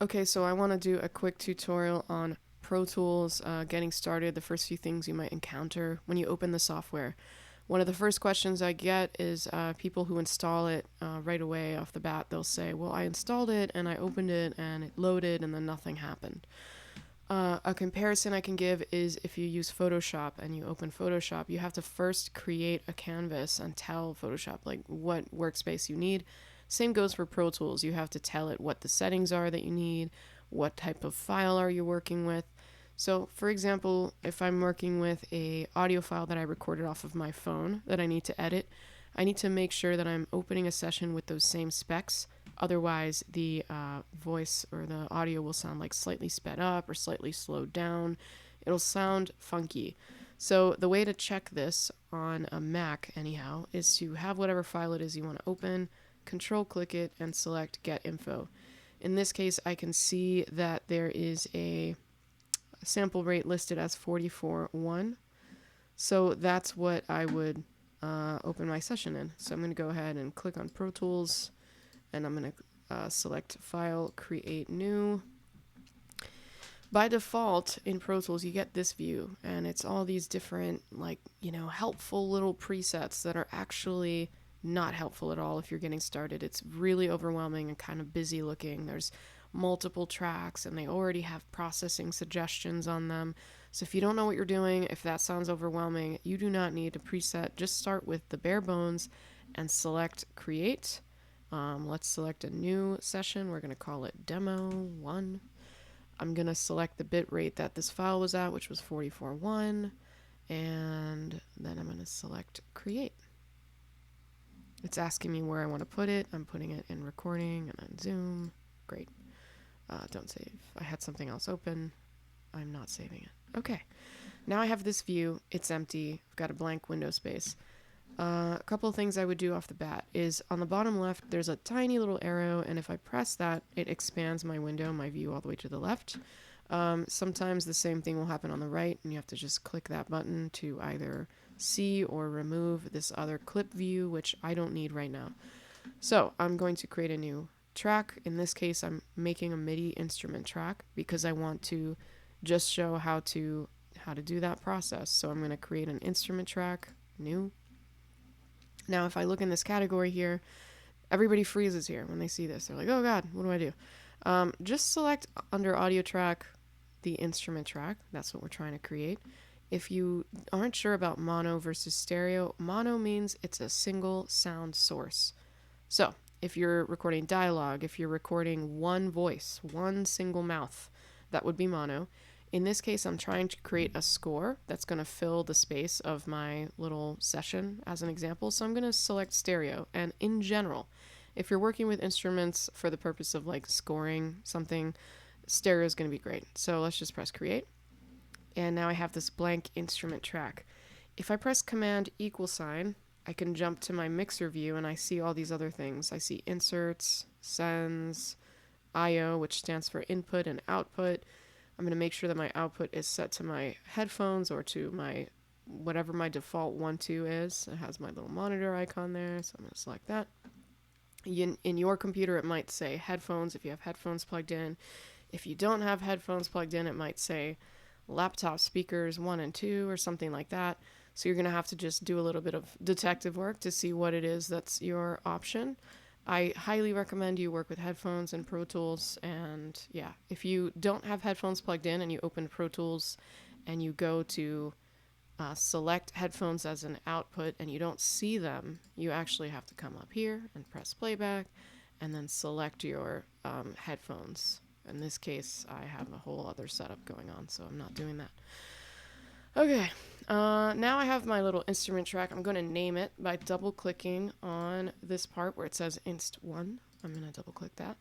Okay, so I want to do a quick tutorial on Pro Tools, getting started, the first few things you might encounter when you open the software. One of the first questions I get is people who install it right away off the bat. They'll say, well, I installed it and I opened it and it loaded and then nothing happened. A comparison I can give is if you use Photoshop and you open Photoshop, you have to first create a canvas and tell Photoshop like what workspace you need. Same goes for Pro Tools. You have to tell it what the settings are that you need, what type of file are you working with. So, for example, if I'm working with a audio file that I recorded off of my phone that I need to edit, I need to make sure that I'm opening a session with those same specs. Otherwise, the voice or the audio will sound like slightly sped up or slightly slowed down. It'll sound funky. So the way to check this on a Mac, anyhow, is to have whatever file it is you want to open, control click it, and select Get Info. In this case, I can see that there is a sample rate listed as 44.1. So that's what I would open my session in. So I'm going to go ahead and click on Pro Tools, and I'm going to select File, Create New. By default, in Pro Tools, you get this view, and it's all these different, helpful little presets that are actually not helpful at all if you're getting started. It's really overwhelming and kind of busy looking. There's multiple tracks, and they already have processing suggestions on them. So if you don't know what you're doing, if that sounds overwhelming, you do not need a preset. Just start with the bare bones and select Create. Let's select a new session. We're going to call it Demo 1. I'm going to select the bit rate that this file was at, which was 44.1, and then I'm going to select Create. It's asking me where I want to put it. I'm putting it in Recording and then Zoom. Great. Don't save. I had something else open. I'm not saving it. Okay. Now I have this view. It's empty. I've got a blank window space. A couple of things I would do off the bat is on the bottom left, there's a tiny little arrow, and if I press that, it expands my window, my view all the way to the left. Sometimes the same thing will happen on the right, and you have to just click that button to either see or remove this other clip view, which I don't need right now. So I'm going to create a new track. In this case, I'm making a MIDI instrument track because I want to just show how to do that process. So I'm going to create an instrument track, new. Now, if I look in this category here, everybody freezes here when they see this. They're like, oh God, what do I do? Just select under audio track, the instrument track. That's what we're trying to create. If you aren't sure about mono versus stereo, mono means it's a single sound source. So if you're recording dialogue, if you're recording one voice, one single mouth, that would be mono. In this case, I'm trying to create a score that's going to fill the space of my little session as an example. So I'm going to select stereo. And in general, if you're working with instruments for the purpose of like scoring something, stereo is going to be great. So let's just press create. And now I have this blank instrument track. If I press Command $, I can jump to my mixer view and I see all these other things. I see inserts, sends, IO, which stands for input and output. I'm going to make sure that my output is set to my headphones or to my whatever my default 1.2 is. It has my little monitor icon there, so I'm going to select that. In your computer, it might say headphones if you have headphones plugged in. If you don't have headphones plugged in, it might say laptop speakers 1 and 2 or something like that. So you're going to have to just do a little bit of detective work to see what it is that's your option. I highly recommend you work with headphones and Pro Tools. And yeah, if you don't have headphones plugged in and you open Pro Tools and you go to select headphones as an output and you don't see them, you actually have to come up here and press playback and then select your headphones. In this case, I have a whole other setup going on, so I'm not doing that. Okay, now I have my little instrument track. I'm going to name it by double clicking on this part where it says inst1. I'm going to double click that,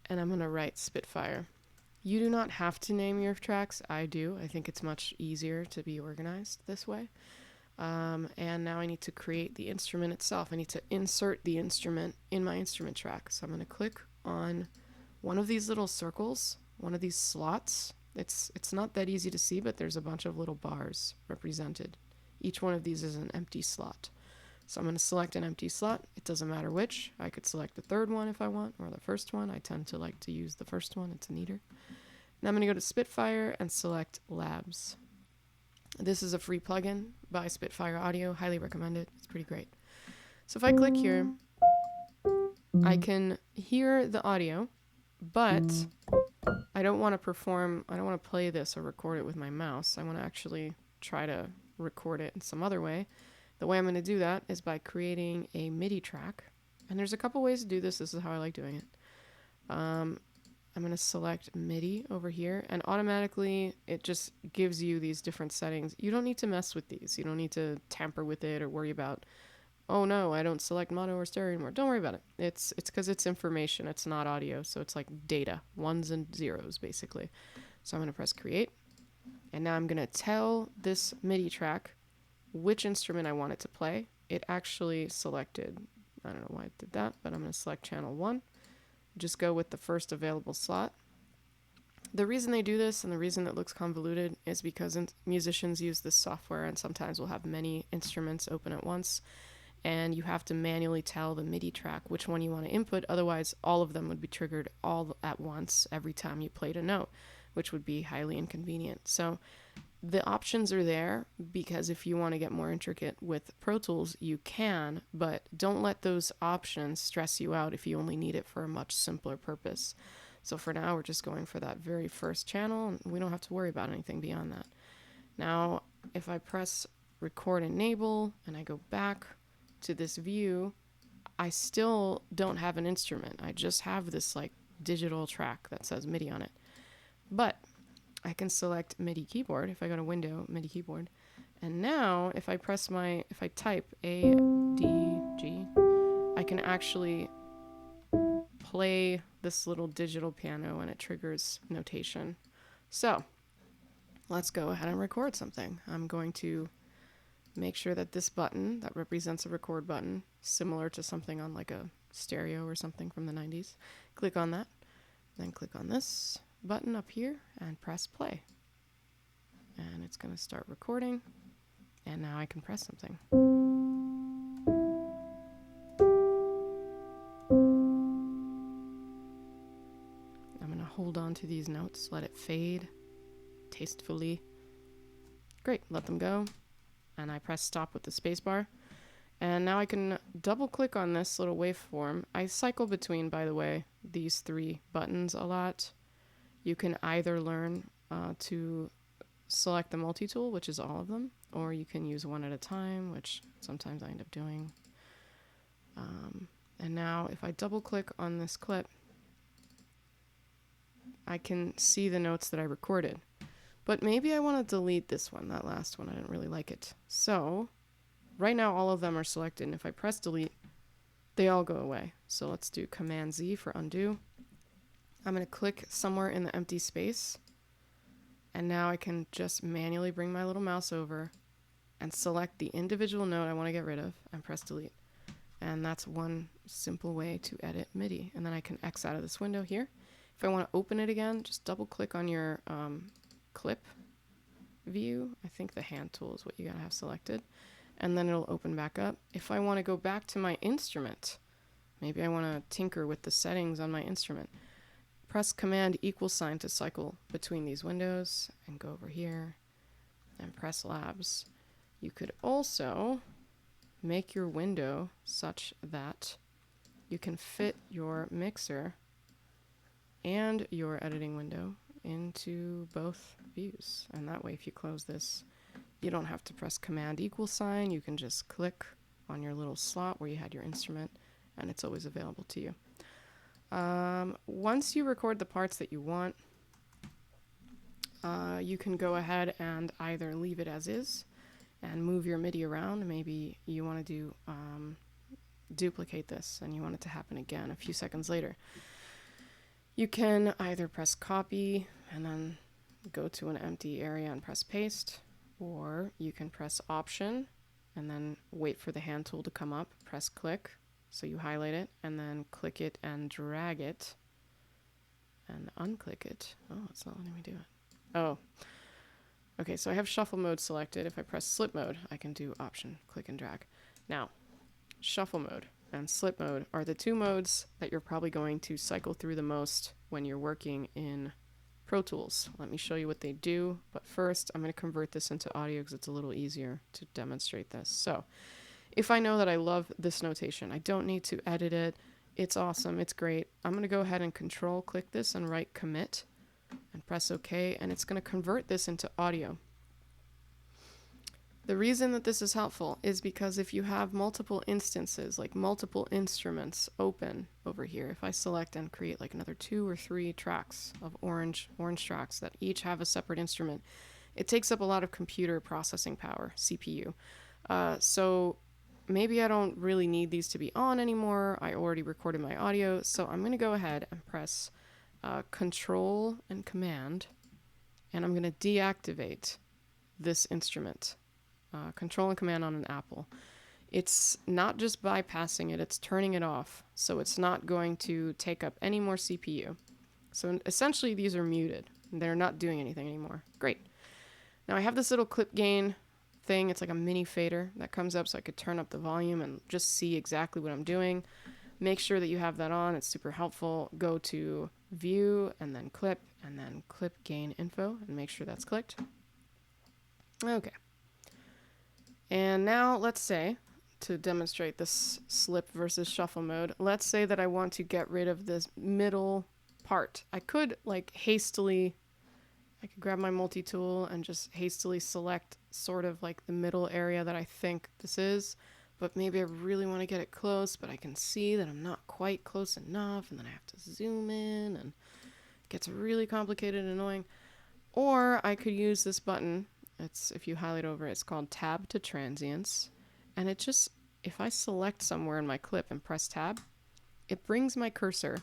and I'm going to write Spitfire. You do not have to name your tracks. I do. I think it's much easier to be organized this way. And now I need to create the instrument itself. I need to insert the instrument in my instrument track. So I'm going to click on one of these little circles, one of these slots. It's not that easy to see, but there's a bunch of little bars represented. Each one of these is an empty slot. So I'm going to select an empty slot. It doesn't matter which. I could select the third one if I want, or the first one. I tend to like to use the first one. It's neater. Now I'm going to go to Spitfire and select Labs. This is a free plugin by Spitfire Audio. Highly recommend it. It's pretty great. So if I click here, I can hear the audio, but I don't want to play this or record it with my mouse. I want to actually try to record it in some other way. The way I'm going to do that is by creating a MIDI track. And there's a couple ways to do this. This is how I like doing it. I'm going to select MIDI over here, and automatically it just gives you these different settings. You don't need to mess with these. You don't need to tamper with it or worry about, oh no, I don't select mono or stereo anymore. Don't worry about it. It's because it's information. It's not audio. So it's like data, ones and zeros basically. So I'm going to press create. And now I'm going to tell this MIDI track which instrument I want it to play. It actually selected, I don't know why it did that, but I'm going to select channel 1. Just go with the first available slot. The reason they do this and the reason it looks convoluted is because musicians use this software and sometimes will have many instruments open at once, and you have to manually tell the MIDI track which one you want to input. Otherwise, all of them would be triggered all at once every time you played a note, which would be highly inconvenient. So the options are there because if you want to get more intricate with Pro Tools, you can, but don't let those options stress you out if you only need it for a much simpler purpose. So for now, we're just going for that very first channel, and we don't have to worry about anything beyond that. Now, if I press record enable and I go back to this view, I still don't have an instrument. I just have this like digital track that says MIDI on it. But I can select MIDI keyboard if I go to Window, MIDI keyboard. And now if I type A, D, G, I can actually play this little digital piano and it triggers notation. So let's go ahead and record something. I'm going to make sure that this button that represents a record button, similar to something on like a stereo or something from the 90s, click on that, then click on this button up here and press play. And it's going to start recording, and now I can press something. I'm going to hold on to these notes, let it fade tastefully. Great, let them go. And I press stop with the spacebar. And now I can double click on this little waveform. I cycle between, by the way, these 3 buttons a lot. You can either learn to select the Multitool, which is all of them, or you can use one at a time, which sometimes I end up doing. And now if I double click on this clip, I can see the notes that I recorded. But maybe I want to delete this one, that last one. I didn't really like it. So right now all of them are selected, and if I press delete, they all go away. So let's do Command Z for undo. I'm going to click somewhere in the empty space, and now I can just manually bring my little mouse over and select the individual note I want to get rid of and press delete. And that's one simple way to edit MIDI. And then I can X out of this window here. If I want to open it again, just double click on your clip view. I think the hand tool is what you gotta have selected, and then it'll open back up. If I want to go back to my instrument, maybe I want to tinker with the settings on my instrument, press Command = to cycle between these windows and go over here and press Labs. You could also make your window such that you can fit your mixer and your editing window into both views. And that way, if you close this, you don't have to press Command =. You can just click on your little slot where you had your instrument, and it's always available to you. Once you record the parts that you want, you can go ahead and either leave it as is and move your MIDI around. Maybe you want to do duplicate this and you want it to happen again a few seconds later. You can either press copy and then go to an empty area and press paste, or you can press Option and then wait for the hand tool to come up, press click, so you highlight it, and then click it and drag it and unclick it. Oh, it's not letting me do it. Oh, okay, so I have shuffle mode selected. If I press slip mode, I can do Option, click and drag. Now, shuffle mode and slip mode are the two modes that you're probably going to cycle through the most when you're working in Pro Tools. Let me show you what they do, but first I'm going to convert this into audio because it's a little easier to demonstrate this. So if I know that I love this notation, I don't need to edit it. It's awesome. It's great. I'm going to go ahead and control click this and write commit and press OK, and it's going to convert this into audio. The reason that this is helpful is because if you have multiple instances, like multiple instruments open over here, if I select and create like another 2 or 3 tracks of orange tracks that each have a separate instrument, it takes up a lot of computer processing power, CPU. So maybe I don't really need these to be on anymore. I already recorded my audio, so I'm going to go ahead and press Control and Command, and I'm going to deactivate this instrument. Control and Command on an Apple. It's not just bypassing it, it's turning it off. So it's not going to take up any more CPU. So essentially these are muted. They're not doing anything anymore. Great. Now I have this little clip gain thing. It's like a mini fader that comes up so I could turn up the volume and just see exactly what I'm doing. Make sure that you have that on. It's super helpful. Go to View and then Clip Gain Info and make sure that's clicked. Okay. And now let's say, to demonstrate this slip versus shuffle mode, let's say that I want to get rid of this middle part. I could grab my multi-tool and just hastily select sort of like the middle area that I think this is, but maybe I really want to get it close, but I can see that I'm not quite close enough, and then I have to zoom in, and it gets really complicated and annoying. Or I could use this button. If you highlight over, it's called Tab to Transients, and it just, if I select somewhere in my clip and press Tab, it brings my cursor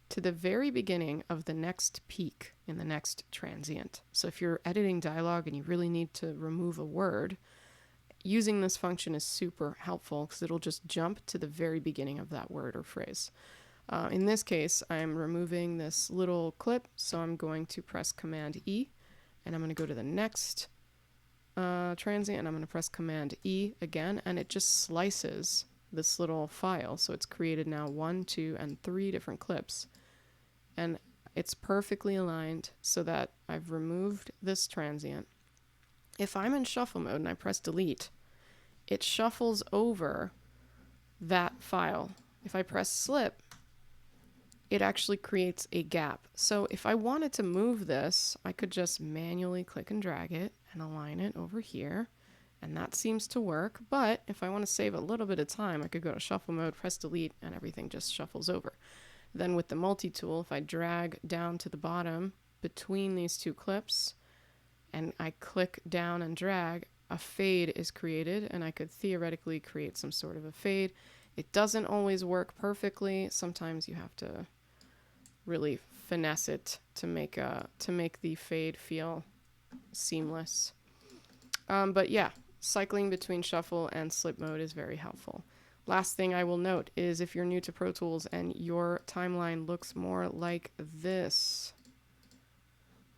to the very beginning of the next peak in the next transient. So if you're editing dialogue and you really need to remove a word, using this function is super helpful because it'll just jump to the very beginning of that word or phrase. In this case, I'm removing this little clip, so I'm going to press Command E, and I'm going to go to the next transient, and I'm going to press Command E again, and it just slices this little file. So it's created now 1, 2, and 3 different clips, and it's perfectly aligned so that I've removed this transient. If I'm in shuffle mode and I press delete, it shuffles over that file. If I press slip, it actually creates a gap. So if I wanted to move this, I could just manually click and drag it and align it over here, and that seems to work. But if I want to save a little bit of time, I could go to shuffle mode, press delete, and everything just shuffles over. Then with the multi-tool, if I drag down to the bottom between these 2 clips, and I click down and drag, a fade is created, and I could theoretically create some sort of a fade. It doesn't always work perfectly. Sometimes you have to really finesse it to make the fade feel seamless. But yeah, cycling between shuffle and slip mode is very helpful. Last thing I will note is if you're new to Pro Tools and your timeline looks more like this,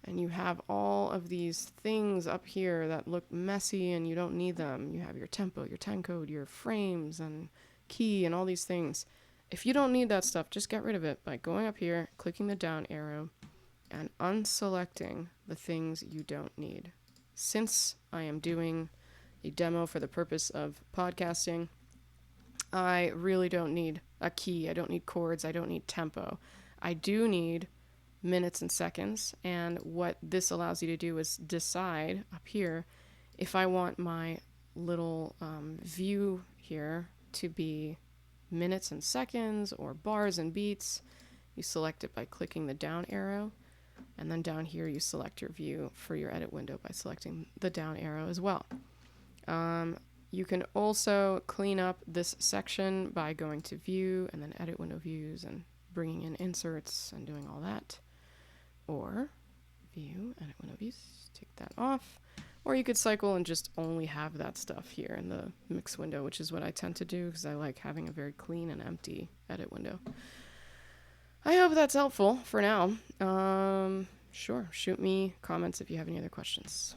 and you have all of these things up here that look messy and you don't need them. You have your tempo, your time code, your frames and key and all these things. If you don't need that stuff, just get rid of it by going up here, clicking the down arrow, and unselecting the things you don't need. Since I am doing a demo for the purpose of podcasting, I really don't need a key. I don't need chords. I don't need tempo. I do need minutes and seconds, and what this allows you to do is decide up here if I want my little view here to be minutes and seconds or bars and beats. You select it by clicking the down arrow, and then down here you select your view for your edit window by selecting the down arrow as well. You can also clean up this section by going to view and then edit window views and bringing in inserts and doing all that. Or view, edit window views, take that off. Or you could cycle and just only have that stuff here in the mix window, which is what I tend to do because I like having a very clean and empty edit window. I hope that's helpful for now. Sure, shoot me comments if you have any other questions.